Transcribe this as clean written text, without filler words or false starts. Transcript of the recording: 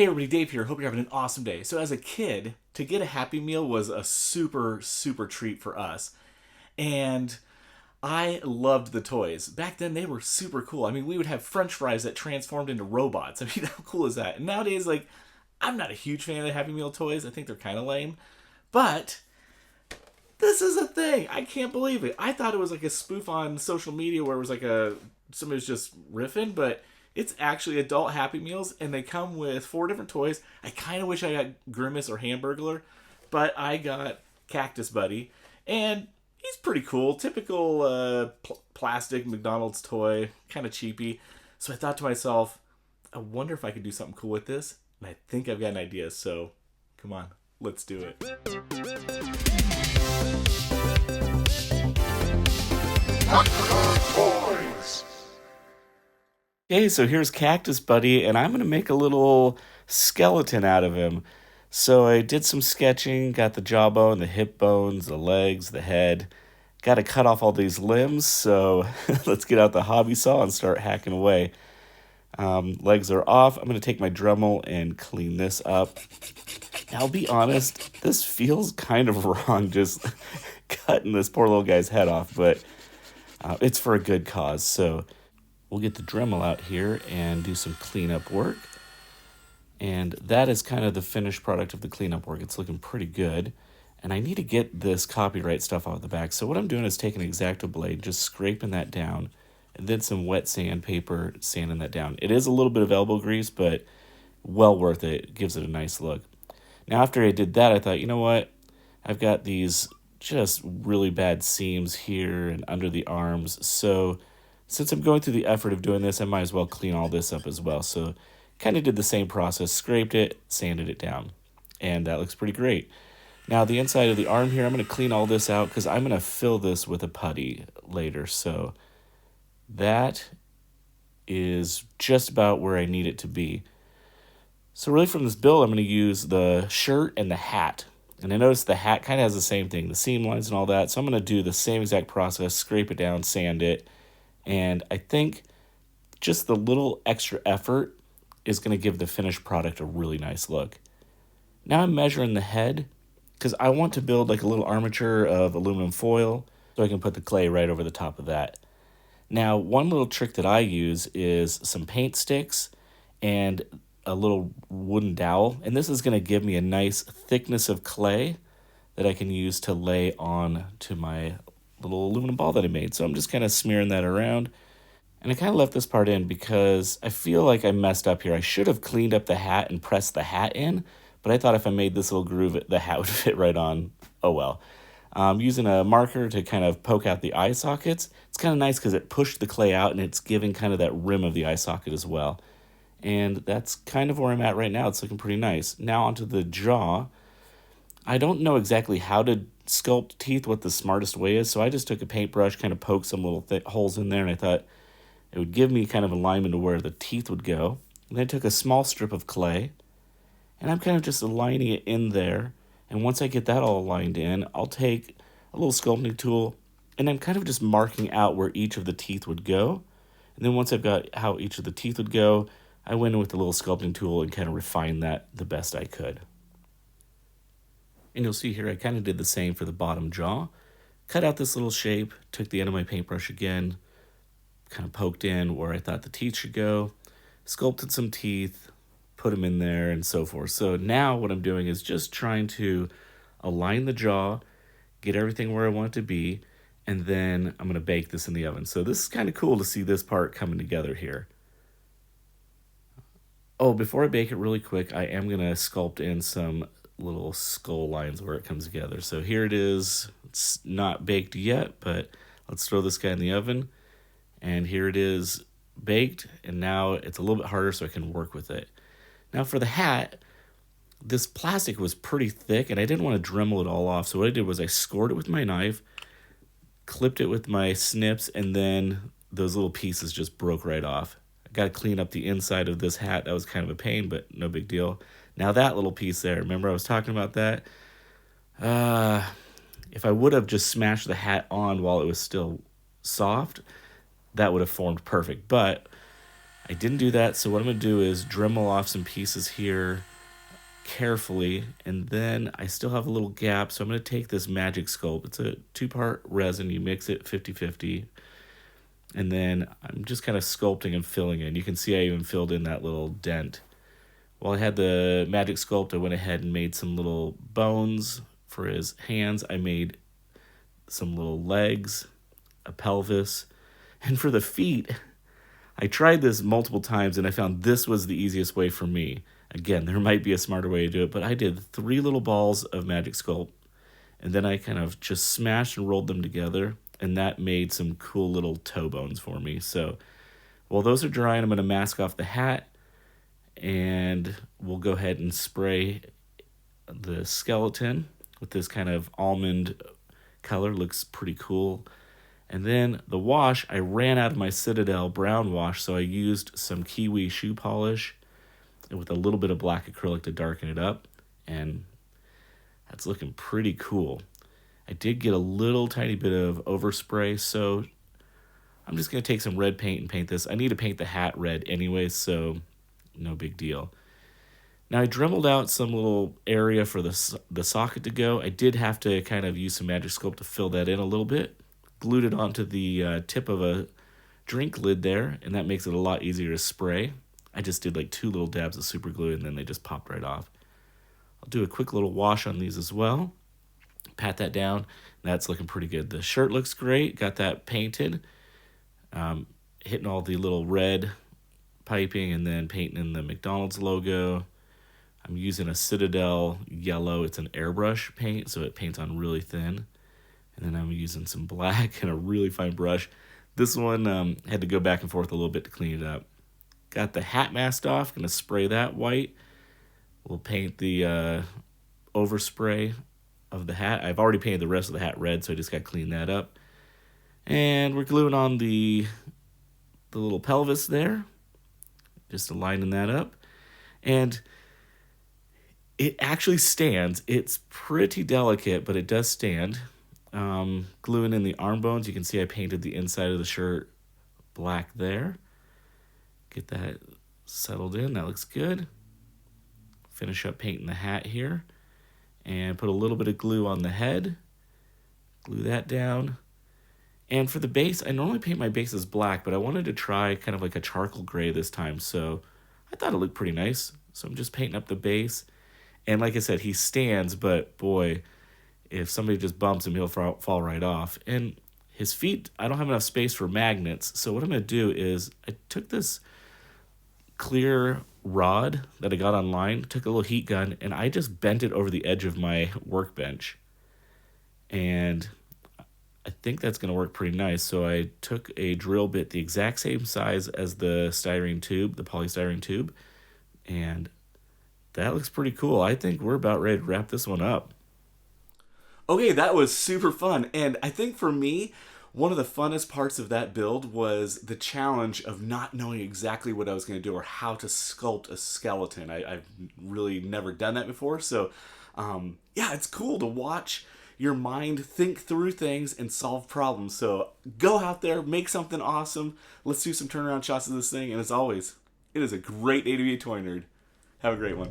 Hey everybody, Dave here. Hope you're having an awesome day. So as a kid, to get a Happy Meal was a super treat for us. And I loved the toys. Back then they were super cool. I mean, we would have french fries that transformed into robots. I mean, how cool is that? And nowadays, like, I'm not a huge fan of the Happy Meal toys. I think they're kind of lame. But this is a thing. I can't believe it. I thought it was like a spoof on social media where it was like somebody was just riffing, but it's actually adult Happy Meals, and they come with 4 different toys. I kind of wish I got Grimace or Hamburglar, but I got Cactus Buddy, and he's pretty cool. Typical plastic McDonald's toy, kind of cheapy. So I thought to myself, I wonder if I could do something cool with this, and I think I've got an idea. So come on, let's do it. Okay, so here's Cactus Buddy, and I'm going to make a little skeleton out of him. So I did some sketching, got the jawbone, the hip bones, the legs, the head. Got to cut off all these limbs, so let's get out the hobby saw and start hacking away. Legs are off. I'm going to take my Dremel and clean this up. Now, I'll be honest, this feels kind of wrong, just cutting this poor little guy's head off, but it's for a good cause, so we'll get the Dremel out here and do some cleanup work. And that is kind of the finished product of the cleanup work. It's looking pretty good. And I need to get this copyright stuff out of the back. So what I'm doing is taking an X-Acto blade, just scraping that down, and then some wet sandpaper, sanding that down. It is a little bit of elbow grease, but well worth it. It gives it a nice look. Now after I did that, I thought, you know what? I've got these just really bad seams here and under the arms. So since I'm going through the effort of doing this, I might as well clean all this up as well. So kind of did the same process, scraped it, sanded it down, and that looks pretty great. Now the inside of the arm here, I'm going to clean all this out because I'm going to fill this with a putty later. So that is just about where I need it to be. So really from this build, I'm going to use the shirt and the hat. And I noticed the hat kind of has the same thing, the seam lines and all that. So I'm going to do the same exact process, scrape it down, sand it. And I think just the little extra effort is going to give the finished product a really nice look. Now I'm measuring the head because I want to build like a little armature of aluminum foil so I can put the clay right over the top of that. Now, one little trick that I use is some paint sticks and a little wooden dowel. And this is going to give me a nice thickness of clay that I can use to lay on to my little aluminum ball that I made. So I'm just kind of smearing that around. And I kind of left this part in because I feel like I messed up here. I should have cleaned up the hat and pressed the hat in, but I thought if I made this little groove, the hat would fit right on. Oh well. Using a marker to kind of poke out the eye sockets. It's kind of nice because it pushed the clay out and it's giving kind of that rim of the eye socket as well. And that's kind of where I'm at right now. It's looking pretty nice. Now onto the jaw. I don't know exactly how to sculpt teeth, what the smartest way is, so I just took a paintbrush, kind of poked some little holes in there, and I thought it would give me kind of alignment to where the teeth would go. And then I took a small strip of clay, and I'm kind of just aligning it in there. And once I get that all aligned in, I'll take a little sculpting tool, and I'm kind of just marking out where each of the teeth would go. And then once I've got how each of the teeth would go, I went in with the little sculpting tool and kind of refined that the best I could. And you'll see here I kind of did the same for the bottom jaw. Cut out this little shape, took the end of my paintbrush again, kind of poked in where I thought the teeth should go, sculpted some teeth, put them in there, and so forth. So now what I'm doing is just trying to align the jaw, get everything where I want it to be, and then I'm going to bake this in the oven. So this is kind of cool to see this part coming together here. Oh, before I bake it really quick, I am going to sculpt in some little skull lines where it comes together. So here it is. It's not baked yet, but let's throw this guy in the oven. And here it is baked, and now it's a little bit harder so I can work with it. Now for the hat, this plastic was pretty thick, and I didn't want to Dremel it all off. So what I did was I scored it with my knife, clipped it with my snips, and then those little pieces just broke right off. I got to clean up the inside of this hat. That was kind of a pain, but no big deal. Now that little piece there, remember I was talking about that? If I would have just smashed the hat on while it was still soft, that would have formed perfect. But I didn't do that, so what I'm going to do is Dremel off some pieces here carefully, and then I still have a little gap, so I'm going to take this Magic Sculpt. It's a 2-part resin. You mix it 50-50, and then I'm just kind of sculpting and filling in. You can see I even filled in that little dent. While I had the Magic Sculpt, I went ahead and made some little bones for his hands. I made some little legs, a pelvis, and for the feet, I tried this multiple times and I found this was the easiest way for me. Again, there might be a smarter way to do it, but I did 3 little balls of Magic Sculpt, and then I kind of just smashed and rolled them together, and that made some cool little toe bones for me. So while those are drying, I'm going to mask off the hat, and we'll go ahead and spray the skeleton with this kind of almond color. Looks pretty cool. And then the wash, I ran out of my Citadel brown wash, so I used some kiwi shoe polish with a little bit of black acrylic to darken it up, and that's looking pretty cool. I did get a little tiny bit of overspray, so I'm just going to take some red paint and paint this. I need to paint the hat red anyway, so no big deal. Now I dremeled out some little area for the socket to go. I did have to kind of use some Magic Sculpt to fill that in a little bit. Glued it onto the tip of a drink lid there, and that makes it a lot easier to spray. I just did like 2 little dabs of super glue, and then they just popped right off. I'll do a quick little wash on these as well. Pat that down. That's looking pretty good. The shirt looks great. Got that painted. Hitting all the little red piping and then painting in the McDonald's logo. I'm using a Citadel yellow. It's an airbrush paint, so it paints on really thin. And then I'm using some black and a really fine brush. This one had to go back and forth a little bit to clean it up. Got the hat masked off. Going to spray that white. We'll paint the overspray of the hat. I've already painted the rest of the hat red, so I just got to clean that up. And we're gluing on the little pelvis there. Just aligning that up. And it actually stands. It's pretty delicate, but it does stand. Gluing in the arm bones. You can see I painted the inside of the shirt black there. Get that settled in. That looks good. Finish up painting the hat here. And put a little bit of glue on the head. Glue that down. And for the base, I normally paint my bases black, but I wanted to try kind of like a charcoal gray this time, so I thought it looked pretty nice. So I'm just painting up the base. And like I said, he stands, but boy, if somebody just bumps him, he'll fall right off. And his feet, I don't have enough space for magnets, so what I'm going to do is I took this clear rod that I got online, took a little heat gun, and I just bent it over the edge of my workbench. And I think that's going to work pretty nice. So I took a drill bit the exact same size as the styrene tube, the polystyrene tube, and that looks pretty cool. I think we're about ready to wrap this one up. Okay, that was super fun, and I think for me, one of the funnest parts of that build was the challenge of not knowing exactly what I was going to do or how to sculpt a skeleton. I've really never done that before, so yeah, it's cool to watch your mind think through things and solve problems. So go out there, make something awesome. Let's do some turnaround shots of this thing, and as always, it is a great day to be a toy nerd. Have a great one.